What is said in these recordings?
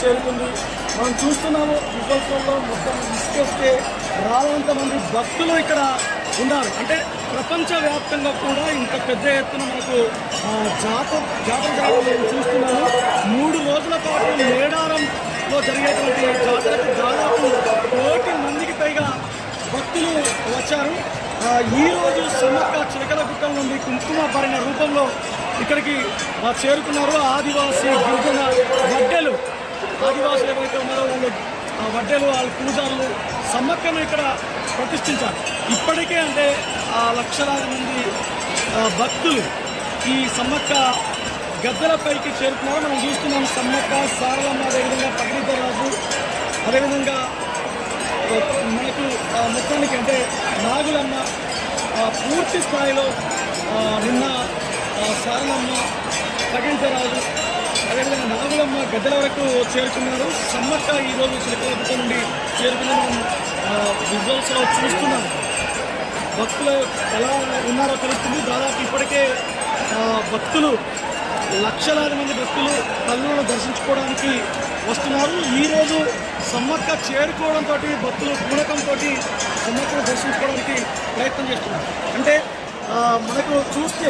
చేరుకుంది. మనం చూస్తున్నాము విజువల్స్లో మొత్తం ఇసుకేస్తే రానంత మంది భక్తులు ఇక్కడ ఉన్నారు. అంటే ప్రపంచవ్యాప్తంగా కూడా ఇంత పెద్ద ఎత్తున మనకు జాతర జరగడం చూస్తున్నాము. 3 రోజుల పాటు మేడారంలో జరిగేటువంటి జాతరకు దాదాపు 1 కోటి మందికి పైగా భక్తులు వచ్చారు. ఈరోజు సమ్మక్క చిలకలగుట్ట నుండి కుంకుమ భరణ రూపంలో ఇక్కడికి చేరుకున్నారు. ఆదివాసీ గిరిజన వడ్డెలు, ఆదివాసులు ఎవరైతే ఉన్నారో వాళ్ళు వడ్డెలు, వాళ్ళ పూజారులు సమ్మక్కను ఇక్కడ ప్రతిష్ఠించారు. ఇప్పటికే అంటే లక్షలాది మంది భక్తులు ఈ సమ్మక్క గద్దెలపైకి చేరుకున్నారు. మనం చూస్తున్నాం సమ్మక్క, సారలమ్మ, అదేవిధంగా పగిడిద్దరాజు, అదేవిధంగా మనకు మొత్తానికి అంటే నాగులమ్మ పూర్తి స్థాయిలో నిన్న సారలమ్మ, పగిడిద్దరాజు, అదేవిధంగా నాగులమ్మ గద్దెల వరకు చేరుకున్నారు. సమ్మక్క ఈరోజు చిలకలగుట్ట నుండి చేరుకుని మనం విజువల్స్లో చూస్తున్నాం. భక్తులు ఎలా ఉన్నారో తెలుస్తుంది. దాదాపు ఇప్పటికే భక్తులు లక్షలాది మంది భక్తులు తల్లులను దర్శించుకోవడానికి వస్తున్నారు. ఈరోజు సమ్మక్క చేరుకోవడంతో భక్తులు పూనకంతో సమ్మక్కను దర్శించుకోవడానికి ప్రయత్నం చేస్తున్నారు. అంటే మనకు చూస్తే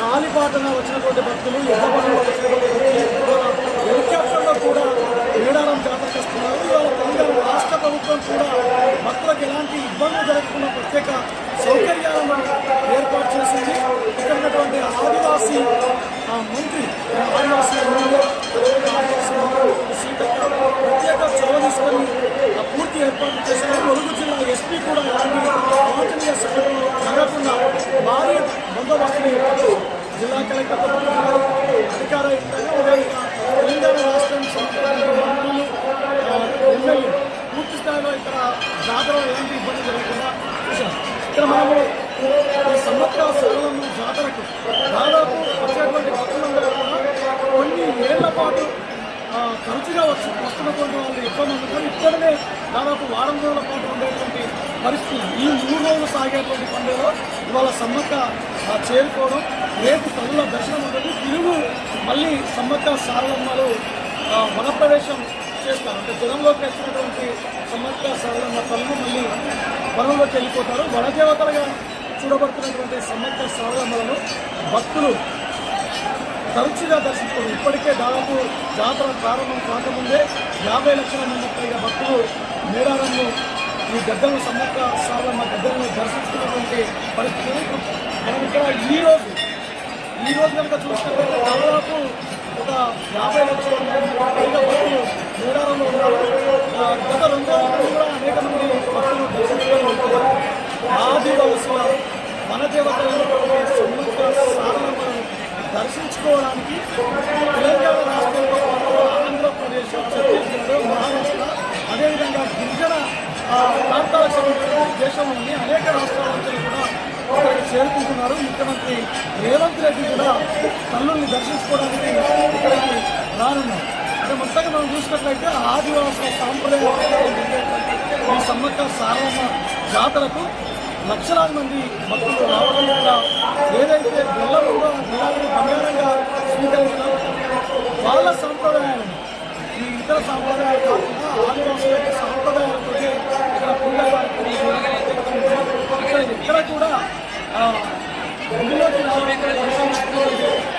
కాలిబాటన వచ్చినటువంటి భక్తులు, ఎద్దబండలో వచ్చినటువంటి భక్తులు, హెలికాప్టర్లో కూడా మేడారం జాతరకు వస్తున్నారు. ఇవాళ తెలంగాణ రాష్ట్ర ప్రభుత్వం కూడా భక్తులకు ఎలాంటి ఇబ్బందులు జరగకుండా ప్రత్యేక సౌకర్యాలను ఏర్పాటు చేసింది. ఇక్కడ ఉన్నటువంటి ఆదివాసీ మంత్రి, ఆదివాసీ సీతక్క ప్రత్యేక చొరవ తీసుకొని పూర్తి ఏర్పాట్లు చేశారు. ములుగు జిల్లా ఎస్పీ కూడా ఎలాంటి అవాంఛనీయ సంఘటనలు జరగకుండా భారీ బందోబస్తులు ఏర్పాటు, జిల్లా కలెక్టర్ అధికార తెలంగాణ రాష్ట్రానికి సంబంధించిన మంత్రులు, ఎమ్మెల్యే పూర్తి స్థాయిలో ఇక్కడ జాతరలో ఎలాంటి ఇబ్బంది జరగకుండా చూశారు. ఇక్కడ మనము ఈ సమ్మక్క సారలమ్మ జాతరకు దాదాపు వచ్చేటువంటి భక్తులందరూ కూడా కొన్ని ఏళ్ల పాటు తరచుగా వస్తున్నటువంటి వాళ్ళు ఇబ్బంది ఉంటుంది. ఇక్కడనే దాదాపు వారం రోజుల పాటు ఉండేటువంటి పరిస్థితి. ఈ 3 రోజులు సాగేటువంటి పండుగలో ఇవాళ సమ్మక్క చేరుకోవడం, రేపు తల్లుల దర్శనం ఉంటుంది. తిరుగు మళ్ళీ సమ్మక్క సారలమ్మలు వనప్రవేశం చేస్తారు. అంటే జనంలోకి వచ్చినటువంటి సమ్మక్క సారలమ్మ తల్లు మళ్ళీ వనంలోకి వెళ్ళిపోతారు. వనదేవతలుగా చూడబడుతున్నటువంటి సమ్మక్క సారలమ్మలను భక్తులు తరచుగా దర్శించుకోవడం. ఇప్పటికే దాదాపు జాతర ప్రారంభం కాకముందే 50 లక్షల మంది పైగా భక్తులు మేడారంలో ఈ గద్దెలను, సమ్మక్క సారలమ్మ గద్దెలను దర్శించుకున్నటువంటి పరిస్థితి. మనం ఇక్కడ ఈరోజు కనుక చూసినట్లయితే దాదాపు ఒక 50 లక్షల మంది పైగా భక్తులు మేడారంలో ఉన్నారు. గత 2 రోజులు కూడా అనేక మంది భక్తులు దర్శించుకొని వెళ్తున్నారు. ఆదివాసుల వనదేవతలైనటువంటి సమ్మక్క సారలమ్మను దర్శించుకోవడానికి తెలంగాణ రాష్ట్రంలో పాటు ఆంధ్రప్రదేశ్, ఛత్తీస్గఢ్, మహారాష్ట్ర, అదేవిధంగా గిరిజన ప్రాంతాలకు సంబంధించిన దేశంలోని అనేక రాష్ట్రాల నుంచి కూడా ఇక్కడికి చేరుకుంటున్నారు. ముఖ్యమంత్రి రేవంత్ రెడ్డి కూడా తల్లుల్ని దర్శించుకోవడానికి ఇక్కడికి రానున్నారు. అంటే మొత్తంగా మనం చూసినట్లయితే ఆదివాసుల సాంప్రదాయ ఈ సమ్మక్క సారలమ్మ జాతరకు లక్షలాది మంది భక్తులు రావడం వల్ల ఏదైతే బెల్లం ఉందో ఆ బెల్లాన్ని బంగారంగా స్వీకరించడం, వాళ్ళ సాంప్రదాయాలను ఈ ఇతర సాంప్రదాయాలు కాకుండా ఆదివాసుల యొక్క సాంప్రదాయాలతో ఇక్కడ పూజ ఇక్కడ ఎక్కడ కూడా గుడిలోకి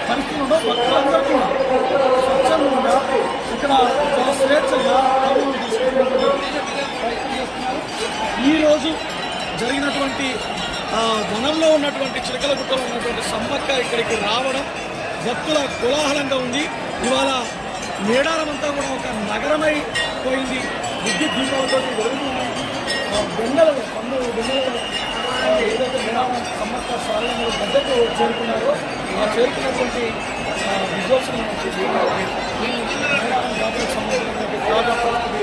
పరిస్థితుల్లో భక్తులందరూ కూడా స్వచ్ఛందంగా ఇక్కడ చాలా స్వేచ్ఛగా ఈరోజు జరిగినటువంటి వనంలో ఉన్నటువంటి చిలకలగుట్టలో ఉన్నటువంటి సమ్మక్క ఇక్కడికి రావడం భక్తుల కోలాహలంగా ఉంది. ఇవాళ మేడారం అంతా కూడా ఒక నగరమై పోయింది. విద్యుత్ దీపాలతో వెలుగుతున్నాయి. బెన్నెలలో ఏదైతే మేడారం సమ్మక్క సారలమ్మ గద్దెకు చేరుకున్నారో ఆ చేరుకున్నటువంటి విజువల్స్ మేడారం జాతరకు సంబంధించినటువంటి తాజా పరిస్థితి